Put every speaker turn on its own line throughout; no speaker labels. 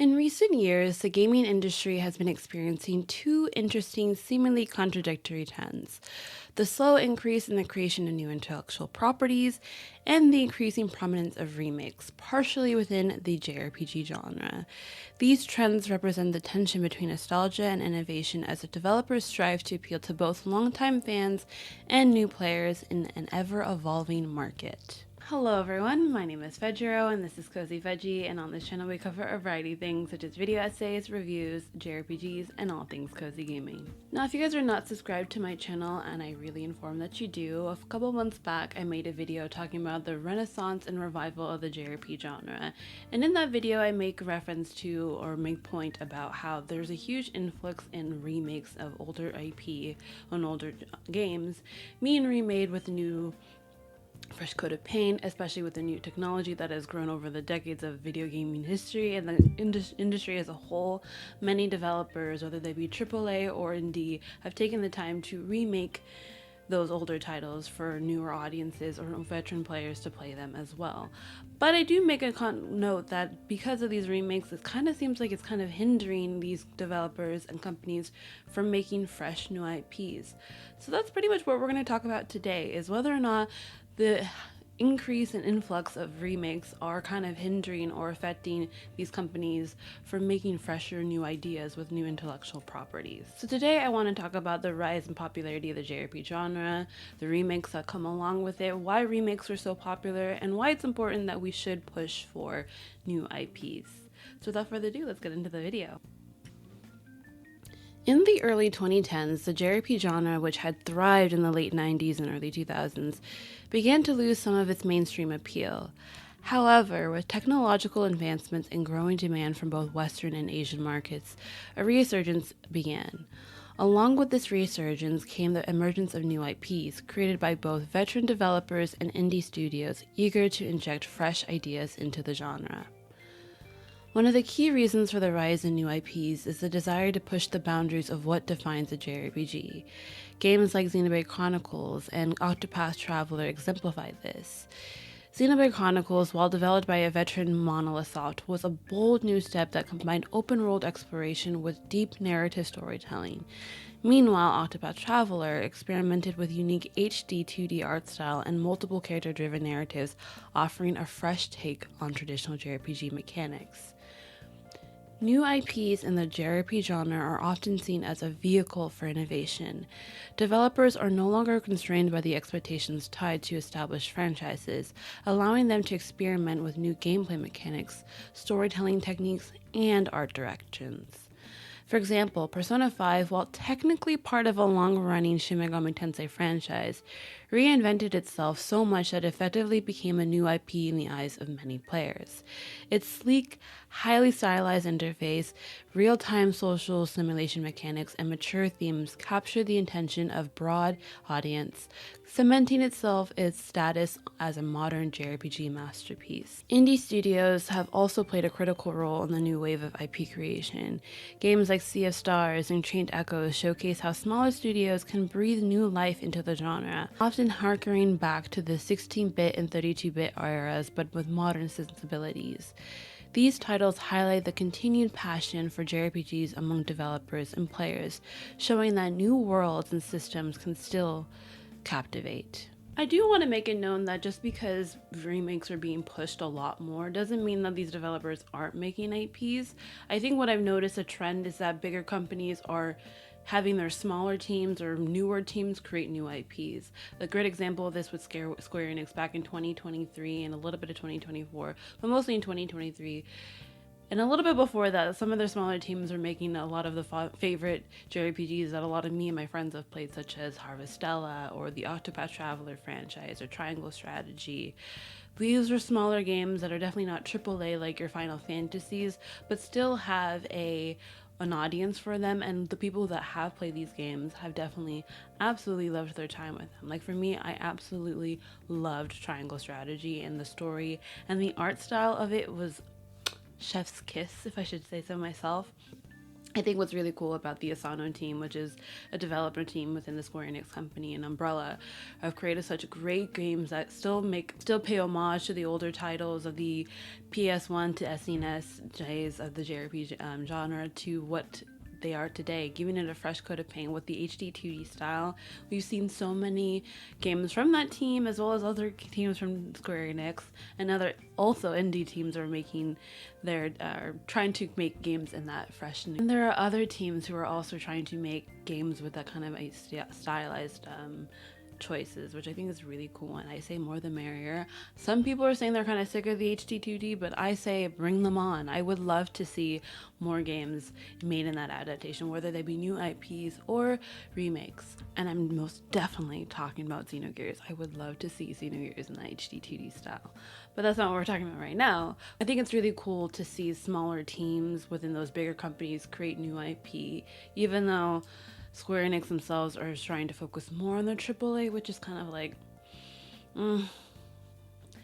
In recent years, the gaming industry has been experiencing two interesting, seemingly contradictory trends: the slow increase in the creation of new intellectual properties and the increasing prominence of remakes, partially within the JRPG genre. These trends represent the tension between nostalgia and innovation as the developers strive to appeal to both longtime fans and new players in an ever-evolving market. Hello everyone, my name is Fejiro and this is cozyfeji, and on this channel we cover a variety of things such as video essays, reviews, JRPGs, and all things cozy gaming. Now if you guys are not subscribed to my channel, and I really inform that you do, a couple months back I made a video talking about the renaissance and revival of the JRPG genre, and in that video I make reference to or make point about how there's a huge influx in remakes of older IP on older games being remade with new fresh coat of paint, especially with the new technology that has grown over the decades of video gaming history and the industry as a whole. Many developers, whether they be AAA or indie, have taken the time to remake those older titles for newer audiences or veteran players to play them as well. But I do make a note that because of these remakes, it kind of seems like it's kind of hindering these developers and companies from making fresh new IPs. So that's pretty much what we're going to talk about today, is whether or not the increase and influx of remakes are kind of hindering or affecting these companies from making fresher new ideas with new intellectual properties. So today I want to talk about the rise in popularity of the JRPG genre, the remakes that come along with it, why remakes are so popular, and why it's important that we should push for new IPs. So without further ado, let's get into the video. In the early 2010s, the JRPG genre, which had thrived in the late 90s and early 2000s, began to lose some of its mainstream appeal. However, with technological advancements and growing demand from both Western and Asian markets, a resurgence began. Along with this resurgence came the emergence of new IPs, created by both veteran developers and indie studios eager to inject fresh ideas into the genre. One of the key reasons for the rise in new IPs is the desire to push the boundaries of what defines a JRPG. Games like Xenoblade Chronicles and Octopath Traveler exemplify this. Xenoblade Chronicles, while developed by a veteran Monolith Soft, was a bold new step that combined open-world exploration with deep narrative storytelling. Meanwhile, Octopath Traveler experimented with unique HD 2D art style and multiple character-driven narratives, offering a fresh take on traditional JRPG mechanics. New IPs in the JRPG genre are often seen as a vehicle for innovation. Developers are no longer constrained by the expectations tied to established franchises, allowing them to experiment with new gameplay mechanics, storytelling techniques, and art directions. For example, Persona 5, while technically part of a long-running Shin Megami Tensei franchise, reinvented itself so much that it effectively became a new IP in the eyes of many players. Its sleek, highly stylized interface, real-time social simulation mechanics, and mature themes captured the attention of a broad audience, cementing its status as a modern JRPG masterpiece. Indie studios have also played a critical role in the new wave of IP creation. Games like Sea of Stars and Trained Echoes showcase how smaller studios can breathe new life into the genre, often harkening back to the 16-bit and 32-bit eras but with modern sensibilities. These titles highlight the continued passion for JRPGs among developers and players, showing that new worlds and systems can still captivate. I do want to make it known that just because remakes are being pushed a lot more doesn't mean that these developers aren't making IPs. I think what I've noticed a trend is that bigger companies are having their smaller teams or newer teams create new IPs. A great example of this was Square Enix back in 2023 and a little bit of 2024, but mostly in 2023. And a little bit before that, some of their smaller teams are making a lot of the favorite JRPGs that a lot of me and my friends have played, such as Harvestella or the Octopath Traveler franchise or Triangle Strategy. These are smaller games that are definitely not AAA like your Final Fantasies, but still have an audience for them, and the people that have played these games have definitely absolutely loved their time with them. Like for me, I absolutely loved Triangle Strategy, and the story and the art style of it was chef's kiss, if I should say so myself. I think what's really cool about the Asano team, which is a developer team within the Square Enix company and Umbrella, have created such great games that still pay homage to the older titles of the PS1 to SNES days of the JRPG genre to what they are today, giving it a fresh coat of paint with the HD 2D style. We've seen so many games from that team, as well as other teams from Square Enix, and other also indie teams are making trying to make games in that fresh. And there are other teams who are also trying to make games with that kind of a stylized choices, which I think is really cool, and I say more the merrier. Some people are saying they're kind of sick of the HD 2D, but I say bring them on. I would love to see more games made in that adaptation, whether they be new IPs or remakes. And I'm most definitely talking about Xenogears. I would love to see Xenogears in that HD 2D style, but that's not what we're talking about right now. I think it's really cool to see smaller teams within those bigger companies create new IP, even though Square Enix themselves are trying to focus more on their AAA, which is kind of like,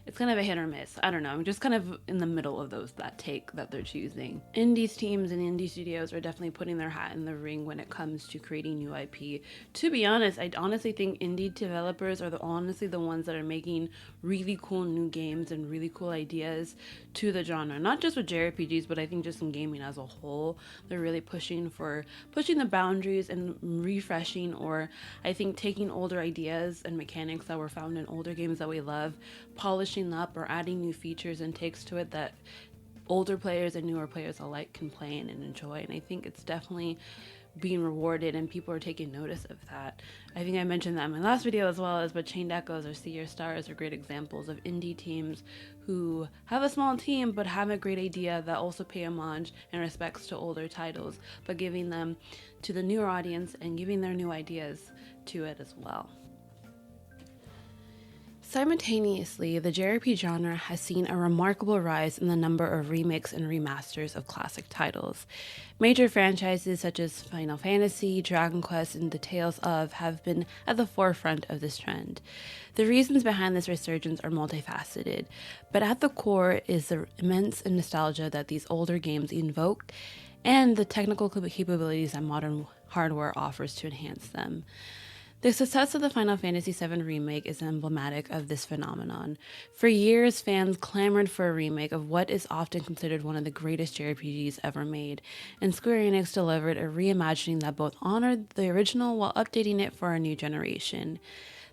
it's kind of a hit or miss. I don't know. I'm just kind of in the middle of that take that they're choosing. Indie teams and indie studios are definitely putting their hat in the ring when it comes to creating new IP. To be honest, I honestly think indie developers are honestly the ones that are making really cool new games and really cool ideas to the genre. Not just with JRPGs, but I think just in gaming as a whole. They're really pushing the boundaries and refreshing, or I think taking older ideas and mechanics that were found in older games that we love, polishing up or adding new features and takes to it that older players and newer players alike can play in and enjoy. And I think it's definitely being rewarded, and people are taking notice of that. I think I mentioned that in my last video as well, but Chained Echoes or See Your Stars are great examples of indie teams who have a small team but have a great idea that also pay homage and respects to older titles, but giving them to the newer audience and giving their new ideas to it as well. Simultaneously, the JRPG genre has seen a remarkable rise in the number of remakes and remasters of classic titles. Major franchises such as Final Fantasy, Dragon Quest, and the Tales of have been at the forefront of this trend. The reasons behind this resurgence are multifaceted, but at the core is the immense nostalgia that these older games invoke and the technical capabilities that modern hardware offers to enhance them. The success of the Final Fantasy VII Remake is emblematic of this phenomenon. For years, fans clamored for a remake of what is often considered one of the greatest JRPGs ever made, and Square Enix delivered a reimagining that both honored the original while updating it for a new generation.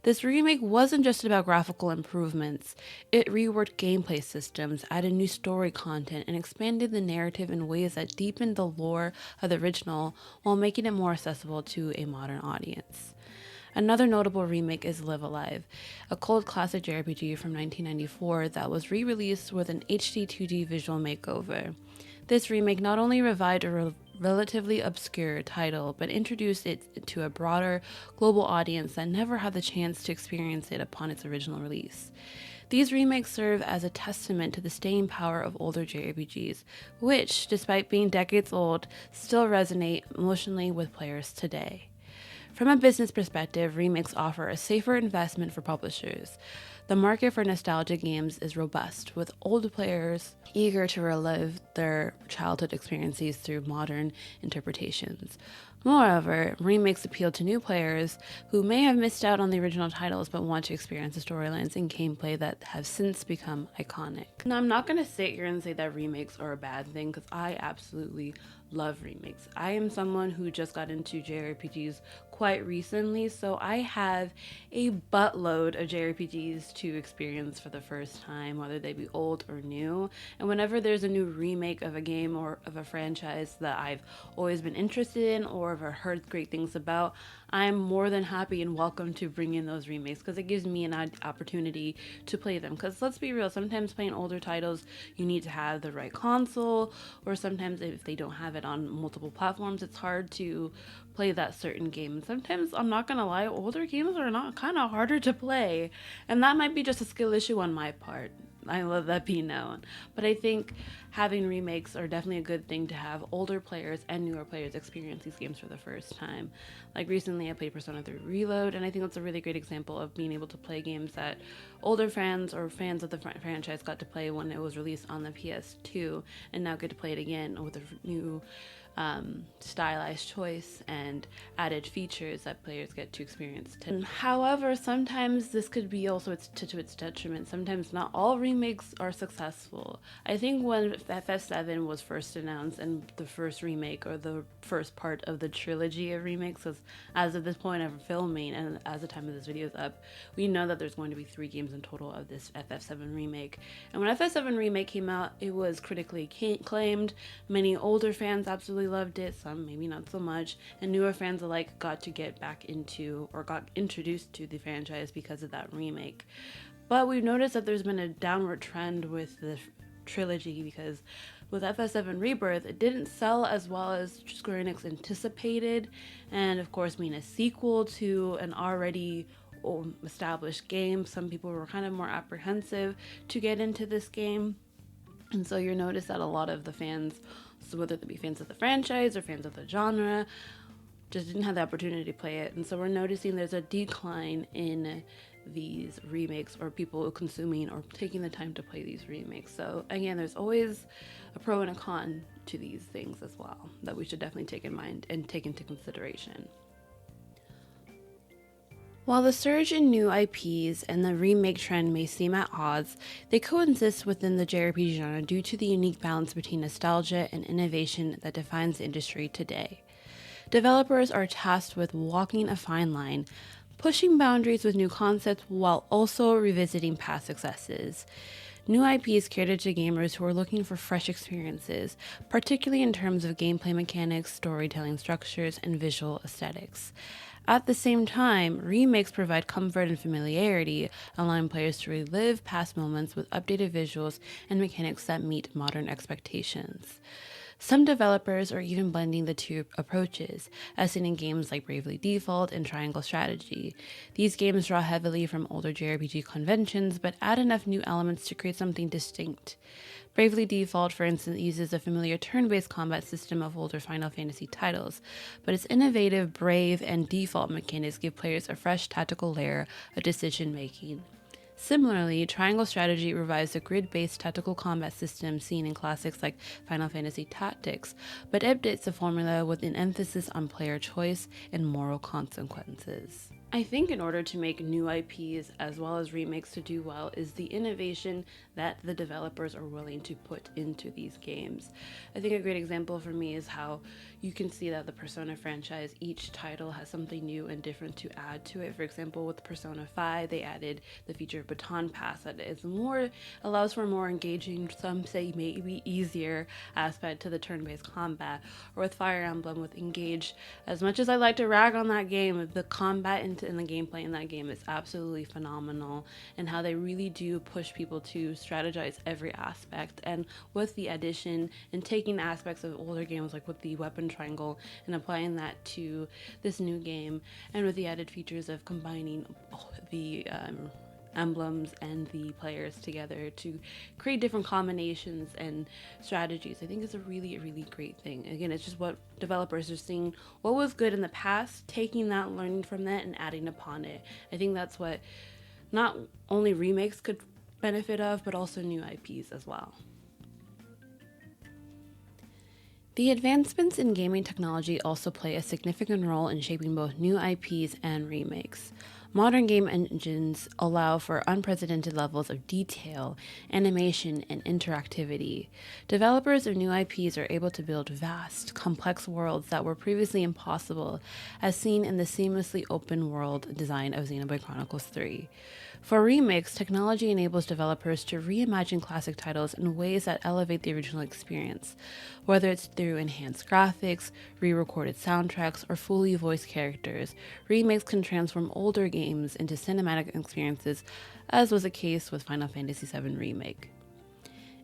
This remake wasn't just about graphical improvements. It reworked gameplay systems, added new story content, and expanded the narrative in ways that deepened the lore of the original while making it more accessible to a modern audience. Another notable remake is Live Alive, a cult classic JRPG from 1994 that was re-released with an HD 2D visual makeover. This remake not only revived a relatively obscure title, but introduced it to a broader global audience that never had the chance to experience it upon its original release. These remakes serve as a testament to the staying power of older JRPGs, which, despite being decades old, still resonate emotionally with players today. From a business perspective, remakes offer a safer investment for publishers. The market for nostalgia games is robust, with older players eager to relive their childhood experiences through modern interpretations. Moreover, remakes appeal to new players who may have missed out on the original titles but want to experience the storylines and gameplay that have since become iconic. Now, I'm not going to sit here and say that remakes are a bad thing, because I absolutely love remakes. I am someone who just got into JRPGs quite recently, so I have a buttload of JRPGs to experience for the first time, whether they be old or new. And whenever there's a new remake of a game or of a franchise that I've always been interested in or have heard great things about, I'm more than happy and welcome to bring in those remakes, because it gives me an opportunity to play them. Because let's be real, sometimes playing older titles, you need to have the right console, or sometimes if they don't have it on multiple platforms, it's hard to play that certain game. Sometimes, I'm not gonna lie, older games are not kind of harder to play, and that might be just a skill issue on my part. I love that be known. But I think having remakes are definitely a good thing to have older players and newer players experience these games for the first time. Like recently I played Persona 3 Reload, and I think that's a really great example of being able to play games that older fans or fans of the franchise got to play when it was released on the PS2, and now get to play it again with a new stylized choice and added features that players get to experience. However, sometimes this could be also to its detriment. Sometimes not all remakes are successful. I think when FF7 was first announced and the first remake or the first part of the trilogy of remakes, because as of this point of filming and as the time of this video is up, we know that there's going to be 3 games in total of this FF7 remake. And when FF7 remake came out, it was critically acclaimed. Many older fans absolutely loved it, some maybe not so much, and newer fans alike got to get back into or got introduced to the franchise because of that remake. But we've noticed that there's been a downward trend with the trilogy because with FF7 Rebirth, it didn't sell as well as Square Enix anticipated, and of course being a sequel to an already established game, some people were kind of more apprehensive to get into this game. And so you'll notice that a lot of the fans, so whether they be fans of the franchise or fans of the genre, just didn't have the opportunity to play it. And so we're noticing there's a decline in these remakes or people consuming or taking the time to play these remakes. So again, there's always a pro and a con to these things as well that we should definitely take in mind and take into consideration. While the surge in new IPs and the remake trend may seem at odds, they coexist within the JRPG genre due to the unique balance between nostalgia and innovation that defines the industry today. Developers are tasked with walking a fine line, pushing boundaries with new concepts while also revisiting past successes. New IPs cater to gamers who are looking for fresh experiences, particularly in terms of gameplay mechanics, storytelling structures, and visual aesthetics. At the same time, remakes provide comfort and familiarity, allowing players to relive past moments with updated visuals and mechanics that meet modern expectations. Some developers are even blending the two approaches, as seen in games like Bravely Default and Triangle Strategy. These games draw heavily from older JRPG conventions, but add enough new elements to create something distinct. Bravely Default, for instance, uses a familiar turn-based combat system of older Final Fantasy titles, but its innovative Brave and Default mechanics give players a fresh tactical layer of decision-making. Similarly, Triangle Strategy revives the grid-based tactical combat system seen in classics like Final Fantasy Tactics, but updates the formula with an emphasis on player choice and moral consequences. I think in order to make new IPs as well as remakes to do well is the innovation that the developers are willing to put into these games. I think a great example for me is how you can see that the Persona franchise, each title has something new and different to add to it. For example, with Persona 5, they added the feature of Baton Pass that allows for a more engaging, some say maybe easier aspect to the turn-based combat. Or with Fire Emblem, with Engage, as much as I like to rag on that game, the combat in the gameplay in that game is absolutely phenomenal, and how they really do push people to strategize every aspect. And with the addition and taking aspects of older games like with the weapon triangle and applying that to this new game, and with the added features of combining the emblems and the players together to create different combinations and strategies, I think is a really, really great thing. Again, it's just what developers are seeing what was good in the past, taking that, learning from that, and adding upon it. I think that's what not only remakes could benefit of, but also new IPs as well. The advancements in gaming technology also play a significant role in shaping both new IPs and remakes. Modern game engines allow for unprecedented levels of detail, animation, and interactivity. Developers of new IPs are able to build vast, complex worlds that were previously impossible, as seen in the seamlessly open world design of Xenoblade Chronicles 3. For remakes, technology enables developers to reimagine classic titles in ways that elevate the original experience, whether it's through enhanced graphics, re-recorded soundtracks, or fully voiced characters. Remakes can transform older games into cinematic experiences, as was the case with Final Fantasy VII Remake.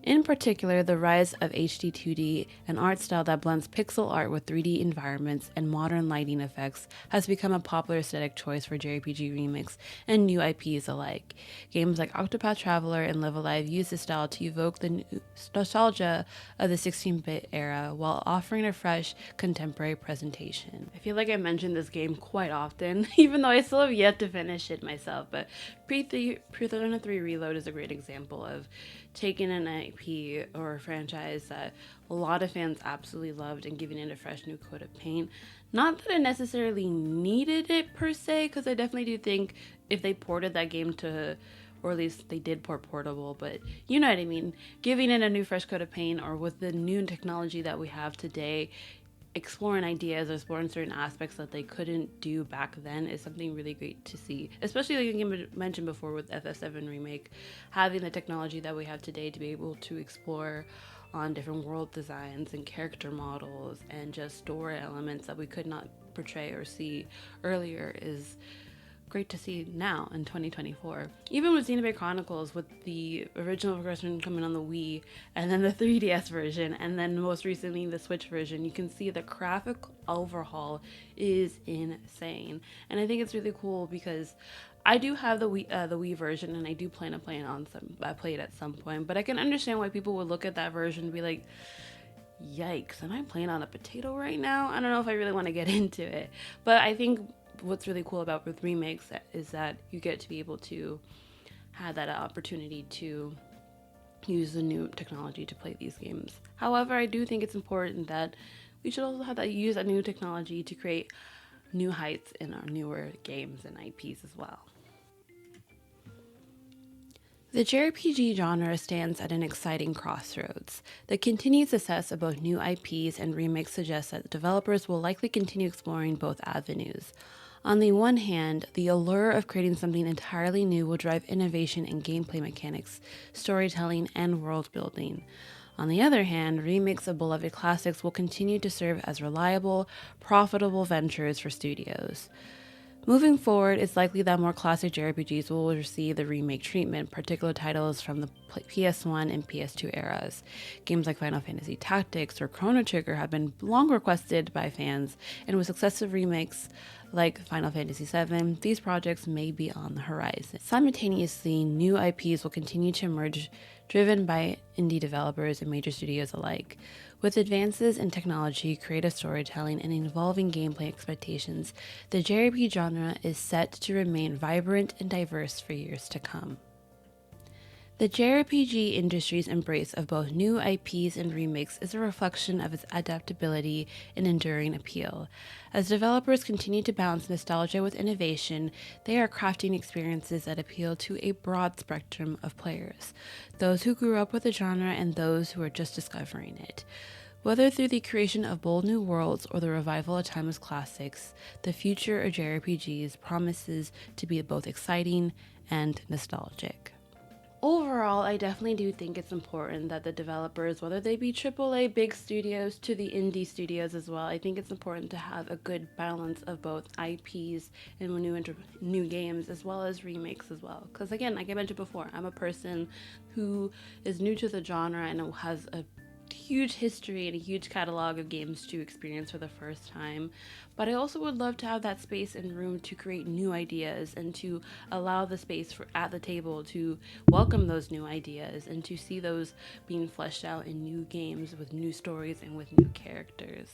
In particular, the rise of HD 2D, an art style that blends pixel art with 3D environments and modern lighting effects, has become a popular aesthetic choice for JRPG remakes and new IPs alike. Games like Octopath Traveler and Live Alive use this style to evoke the nostalgia of the 16-bit era while offering a fresh, contemporary presentation. I feel like I mention this game quite often, even though I still have yet to finish it myself, but Persona 3 Reload is a great example of taking an IP or a franchise that a lot of fans absolutely loved and giving it a fresh new coat of paint. Not that I necessarily needed it per se, because I definitely do think if they ported that game to, or at least they did port portable, but you know what I mean, giving it a new fresh coat of paint, or with the new technology that we have today, exploring ideas or exploring certain aspects that they couldn't do back then is something really great to see. Especially like you mentioned before with FF7 Remake, having the technology that we have today to be able to explore on different world designs and character models and just story elements that we could not portray or see earlier is great to see now in 2024. Even with Xenoblade Chronicles, with the original version coming on the Wii, and then the 3DS version, and then most recently the Switch version, you can see the graphic overhaul is insane. And I think it's really cool because I do have the Wii version, and I do plan on playing on I play it at some point. But I can understand why people would look at that version and be like, "Yikes! Am I playing on a potato right now? I don't know if I really want to get into it." But I think what's really cool about with remakes is that you get to be able to have that opportunity to use the new technology to play these games. However, I do think it's important that we should also have that use that new technology to create new heights in our newer games and IPs as well. The JRPG genre stands at an exciting crossroads. The continued success of both new IPs and remakes suggests that developers will likely continue exploring both avenues. On the one hand, the allure of creating something entirely new will drive innovation in gameplay mechanics, storytelling, and world building. On the other hand, remakes of beloved classics will continue to serve as reliable, profitable ventures for studios. Moving forward, it's likely that more classic JRPGs will receive the remake treatment, particular titles from the PS1 and PS2 eras. Games like Final Fantasy Tactics or Chrono Trigger have been long requested by fans, and with successive remakes like Final Fantasy VII, these projects may be on the horizon. Simultaneously, new IPs will continue to emerge, driven by indie developers and major studios alike. With advances in technology, creative storytelling, and evolving gameplay expectations, the JRPG genre is set to remain vibrant and diverse for years to come. The JRPG industry's embrace of both new IPs and remakes is a reflection of its adaptability and enduring appeal. As developers continue to balance nostalgia with innovation, they are crafting experiences that appeal to a broad spectrum of players, those who grew up with the genre and those who are just discovering it. Whether through the creation of bold new worlds or the revival of timeless classics, the future of JRPGs promises to be both exciting and nostalgic. Overall, I definitely do think it's important that the developers, whether they be AAA big studios to the indie studios as well, I think it's important to have a good balance of both IPs and new games as well as remakes as well. Because again, like I mentioned before, I'm a person who is new to the genre and has a huge history and a huge catalog of games to experience for the first time, but I also would love to have that space and room to create new ideas and to allow the space at the table to welcome those new ideas and to see those being fleshed out in new games with new stories and with new characters.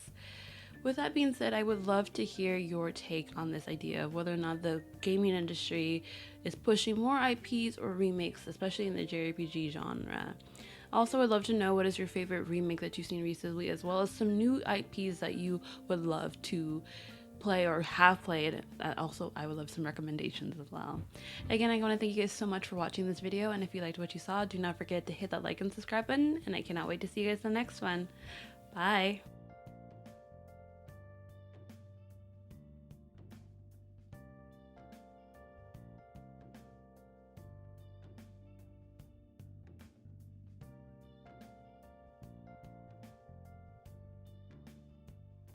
With that being said, I would love to hear your take on this idea of whether or not the gaming industry is pushing more IPs or remakes, especially in the JRPG genre. Also, I'd love to know what is your favorite remake that you've seen recently, as well as some new IPs that you would love to play or have played. Also, I would love some recommendations as well. Again, I want to thank you guys so much for watching this video, and if you liked what you saw, do not forget to hit that like and subscribe button, and I cannot wait to see you guys in the next one. Bye!